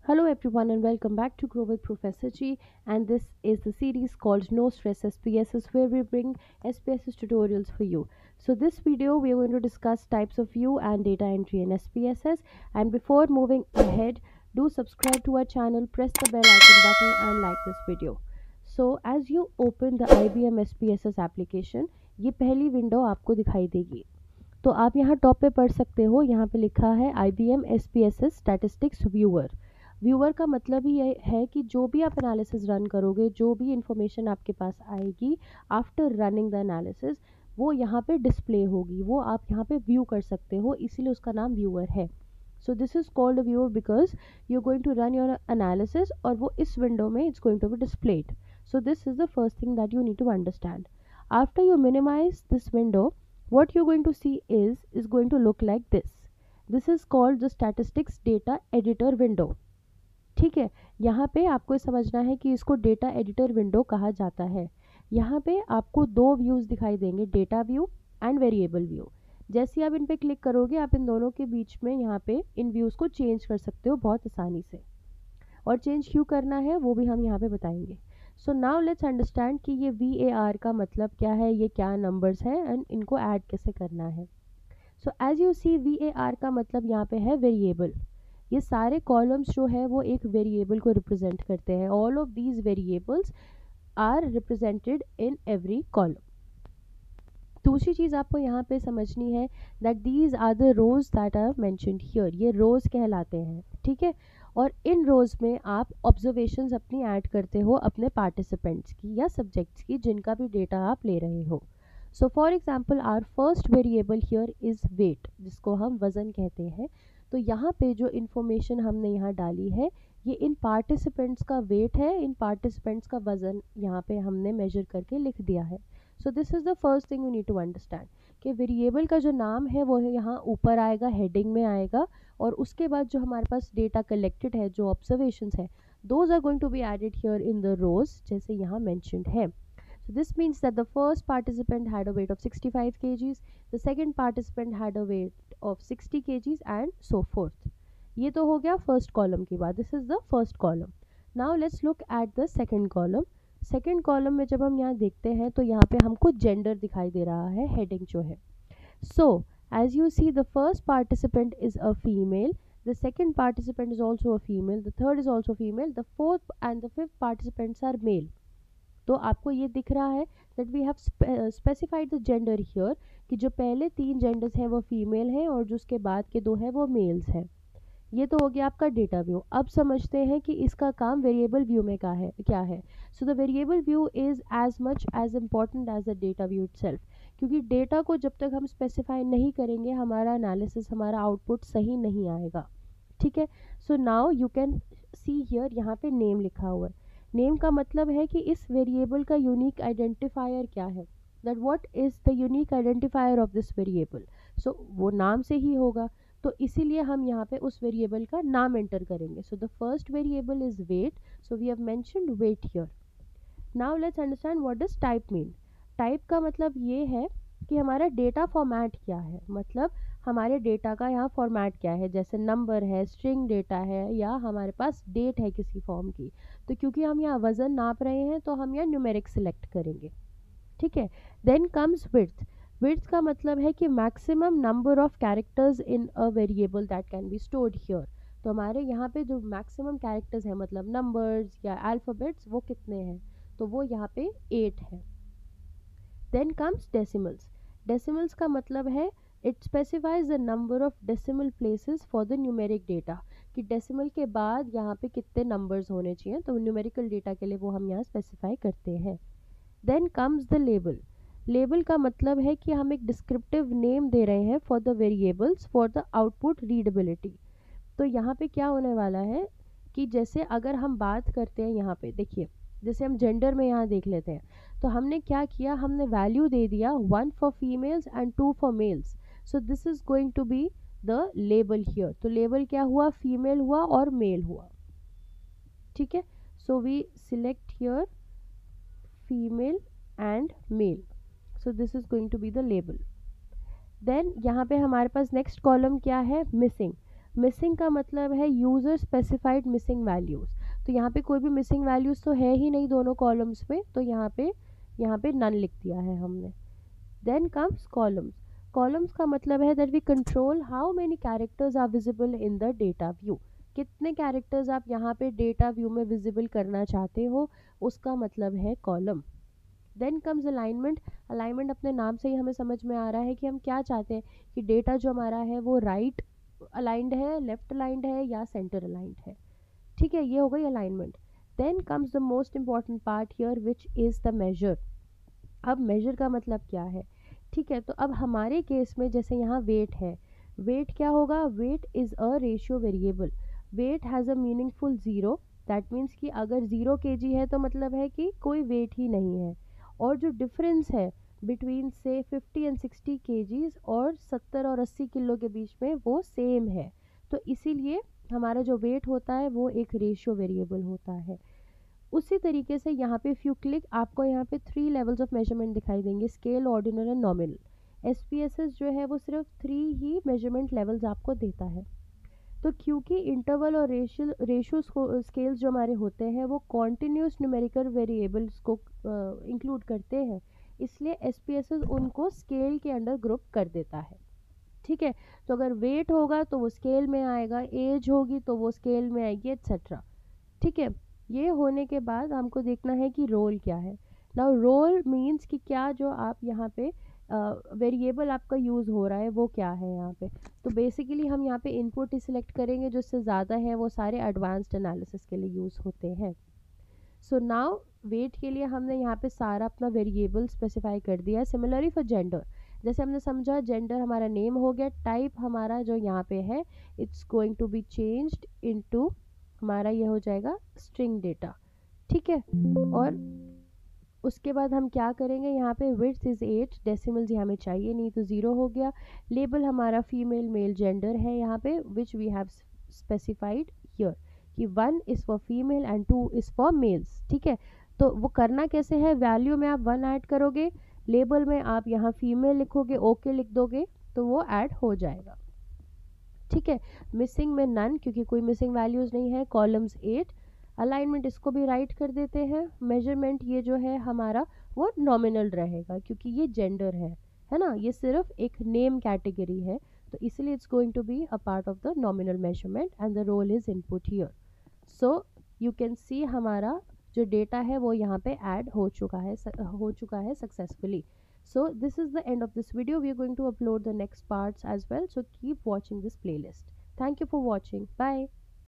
Hello everyone and welcome back to Grow with Professor G, and this is the series called No Stress SPSS, where we bring SPSS tutorials for you. So this video we are going to discuss types of view and data entry in SPSS, and before moving ahead, do subscribe to our channel, press the bell icon button and like this video. So as you open the IBM SPSS application, ये पहली window आपको दिखाई देगी. तो आप यहाँ top पे पढ़ सकते हो, यहाँ पे लिखा है IBM SPSS Statistics Viewer. Viewer का मतलब ही ये है कि जो भी आप एनालिसिस रन करोगे, जो भी इंफॉर्मेशन आपके पास आएगी आफ्टर रनिंग द एनालिसिस, वो यहाँ पे डिस्प्ले होगी, वो आप यहाँ पे व्यू कर सकते हो, इसीलिए उसका नाम व्यूअर है. So this is called viewer because you going to run your analysis और वो इस विंडो में it's going to be displayed. So this is the first thing that you need to understand. After you minimise this window, what you're going to see is going to look like this. This is called the statistics data editor window. ठीक है, यहाँ पे आपको समझना है कि इसको data editor window कहा जाता है. यहाँ पे आपको दो व्यूज़ दिखाई देंगे, data view and variable view. जैसे आप इन पे क्लिक करोगे, आप इन दोनों के बीच में यहाँ पे इन व्यूज़ को चेंज कर सकते हो बहुत आसानी से, और चेंज क्यों करना है वो भी हम यहाँ पे बताएंगे. सो नाउ लेट्स अंडरस्टैंड कि ये VAR का मतलब क्या है, ये क्या नंबर्स है एंड इनको ऐड कैसे करना है. So as you see, VAR का मतलब यहाँ पे है वेरिएबल. ये सारे कॉलम्स जो है वो एक वेरिएबल को रिप्रेजेंट करते हैं. All of these variables are represented in every column. दूसरी चीज़ आपको यहाँ पे समझनी है that these are the rows that are mentioned here. ये रोज कहलाते हैं, ठीक है. और इन रोज में आप ऑब्जर्वेशंस अपनी ऐड करते हो अपने पार्टिसिपेंट्स की या सब्जेक्ट्स की, जिनका भी डेटा आप ले रहे हो. So for example our first variable here is weight, जिसको हम वज़न कहते हैं. तो यहाँ पे जो इन्फॉर्मेशन हमने यहाँ डाली है, ये इन पार्टिसिपेंट्स का वेट है, इन पार्टिसिपेंट्स का वज़न यहाँ पे हमने मेजर करके लिख दिया है. So this is the first thing you need to understand कि वेरिएबल का जो नाम है वो यहाँ ऊपर आएगा, हेडिंग में आएगा, और उसके बाद जो हमारे पास डेटा कलेक्टेड है, जो ऑब्जर्वेशंस है, those are going to be added here in the rows, जैसे यहाँ मेंशन्ड है. So this means that the first participant had a weight of 65 kgs, the second participant had a weight of 60 kgs and so forth. ये तो हो गया first column की बात. This is the first column. Now let's look at the second column. Second column में जब हम यहाँ देखते हैं तो यहाँ पे हमको जेंडर दिखाई दे रहा है, हेडिंग जो है. So as you see, the first participant is a female, the second participant is also a female, the third is also female, the fourth and the fifth participants are male. तो आपको ये दिख रहा है that we have specified the gender here, कि जो पहले तीन जेंडर्स हैं वो फीमेल हैं और जो उसके बाद के दो हैं वो मेल्स हैं. ये तो हो गया आपका डेटा व्यू. अब समझते हैं कि इसका काम वेरिएबल व्यू में क्या है. So the variable view is as much as important as the data view itself, क्योंकि डेटा को जब तक हम स्पेसिफाई नहीं करेंगे, हमारा एनालिसिस, हमारा आउटपुट सही नहीं आएगा, ठीक है. So now you can see here, यहाँ पे नेम लिखा हुआ है. नेम का मतलब है कि इस वेरिएबल का यूनिक आइडेंटिफायर क्या है, that what is the unique identifier of this variable. So वो नाम से ही होगा, तो इसीलिए हम यहाँ पे उस वेरिएबल का नाम एंटर करेंगे. So the first variable is weight, so we have mentioned weight here. Now let's understand what does type mean. Type का मतलब ये है कि हमारा डेटा फॉर्मेट क्या है, मतलब हमारे डेटा का यहाँ फॉर्मेट क्या है. जैसे नंबर है, स्ट्रिंग डेटा है, या हमारे पास डेट है किसी फॉर्म की. तो क्योंकि हम यहाँ वज़न नाप रहे हैं तो हम यहाँ न्यूमेरिक सिलेक्ट करेंगे, ठीक है. Then comes width. विड्थ का मतलब है कि maximum number of characters in a variable that can be stored here. तो हमारे यहाँ पे जो मैक्सिमम कैरेक्टर्स हैं, मतलब नंबर्स या अल्फ़ाबेट्स, वो कितने हैं, तो वो यहाँ पे 8 है. Then comes decimals. डेसिमल्स का मतलब है it specifies the number of decimal places for the numeric data, कि डेसिमल के बाद यहाँ पे कितने नंबर्स होने चाहिए, तो न्यूमेरिकल डेटा के लिए वो हम यहाँ स्पेसिफाई करते हैं. Then comes the label. Label का मतलब है कि हम एक डिस्क्रिप्टिव नेम दे रहे हैं for the variables for the output readability. तो यहाँ पे क्या होने वाला है कि जैसे अगर हम बात करते हैं, यहाँ पे देखिए, जैसे हम जेंडर में यहाँ देख लेते हैं, तो हमने क्या किया, हमने वैल्यू दे दिया 1 for females and 2 for males. So this is going to be the label here. तो लेबल क्या हुआ, फीमेल हुआ और मेल हुआ, ठीक है. So we select here female and male. So this is going to be the label. Then यहाँ पे हमारे पास नेक्स्ट कॉलम क्या है, मिसिंग. मिसिंग का मतलब है यूज़र स्पेसिफाइड मिसिंग वैल्यूज़। तो यहाँ पे कोई भी मिसिंग वैल्यूज़ तो है ही नहीं दोनों कॉलम्स में, तो यहाँ पे नन लिख दिया है हमने। Then comes columns. कॉलम्स का मतलब है that we control how many characters are visible in the data view. कितने कैरेक्टर्स आप यहाँ पे डेटा व्यू में विजिबल करना चाहते हो, उसका मतलब है column. Then comes alignment. Alignment अपने नाम से ही हमें समझ में आ रहा है कि हम क्या चाहते हैं कि डेटा जो हमारा है वो राइट अलाइंड है, लेफ्ट अलाइंड है या सेंटर अलाइंड है। ठीक है, ये हो गई alignment. Then comes the most important part here which is the measure. अब मेजर का मतलब क्या है? ठीक है, तो अब हमारे केस में जैसे यहाँ वेट है, वेट क्या होगा? Weight is a ratio variable. Weight has a meaningful zero. That means कि अगर 0 kg है तो मतलब है कि कोई वेट ही नहीं है। और जो डिफरेंस है बिटवीन से 50 and 60 kgs और 70 और 80 किलो के बीच में वो सेम है। तो इसीलिए हमारा जो वेट होता है वो एक रेशियो वेरिएबल होता है। उसी तरीके से यहाँ पे फ्यू क्लिक आपको यहाँ पे 3 लेवल्स ऑफ मेजरमेंट दिखाई देंगे, scale, ordinal and nominal. SPSS जो है वो सिर्फ 3 ही मेजरमेंट लेवल्स आपको देता है। तो क्योंकि इंटरवल और रेशियो स्केल्स जो हमारे होते हैं वो कॉन्टिन्यूस न्यूमेरिकल वेरिएबल्स को इंक्लूड करते हैं, इसलिए एसपीएसएस उनको स्केल के अंडर ग्रुप कर देता है। ठीक है, तो अगर वेट होगा तो वो स्केल में आएगा, एज होगी तो वो स्केल में आएगी, एट्सेट्रा। ठीक है, ये होने के बाद हमको देखना है कि रोल क्या है। नाउ रोल मीन्स कि क्या जो आप यहाँ पे वेरिएबल आपका यूज़ हो रहा है वो क्या है यहाँ पे। तो बेसिकली हम यहाँ पे इनपुट ही सिलेक्ट करेंगे, जो इससे ज़्यादा है वो सारे एडवांस्ड एनालिसिस के लिए यूज़ होते हैं। सो नाउ वेट के लिए हमने यहाँ पे सारा अपना वेरिएबल स्पेसिफाई कर दिया है। सिमिलरली फॉर जेंडर, जैसे हमने समझा जेंडर हमारा नेम हो गया, टाइप हमारा जो यहाँ पे है it's going to be changed into, हमारा ये हो जाएगा स्ट्रिंग डेटा। ठीक है, और उसके बाद हम क्या करेंगे, यहाँ पे विड्थ इज़ 8 डेसिमल्स, ये हमें चाहिए नहीं तो 0 हो गया। लेबल हमारा फीमेल मेल जेंडर है यहाँ पे which we have specified here कि 1 is for female and 2 is for males. ठीक है, तो वो करना कैसे है, वैल्यू में आप 1 ऐड करोगे, लेबल में आप यहाँ फीमेल लिखोगे, ओके लिख दोगे तो वो ऐड हो जाएगा। ठीक है, मिसिंग में नन क्योंकि कोई मिसिंग वैल्यूज़ नहीं है, कॉलम्स 8। अलाइनमेंट इसको भी राइट कर देते हैं। मेजरमेंट ये जो है हमारा वो नॉमिनल रहेगा क्योंकि ये जेंडर है ना, ये सिर्फ एक नेम कैटेगरी है, तो इसलिए it's going to be a part of the nominal measurement and the role is input here. So you can see हमारा जो डेटा है वो यहाँ पे ऐड हो चुका है successfully. So this is the end of this video. We are going to upload the next parts as well. So keep watching this playlist. Thank you for watching. Bye.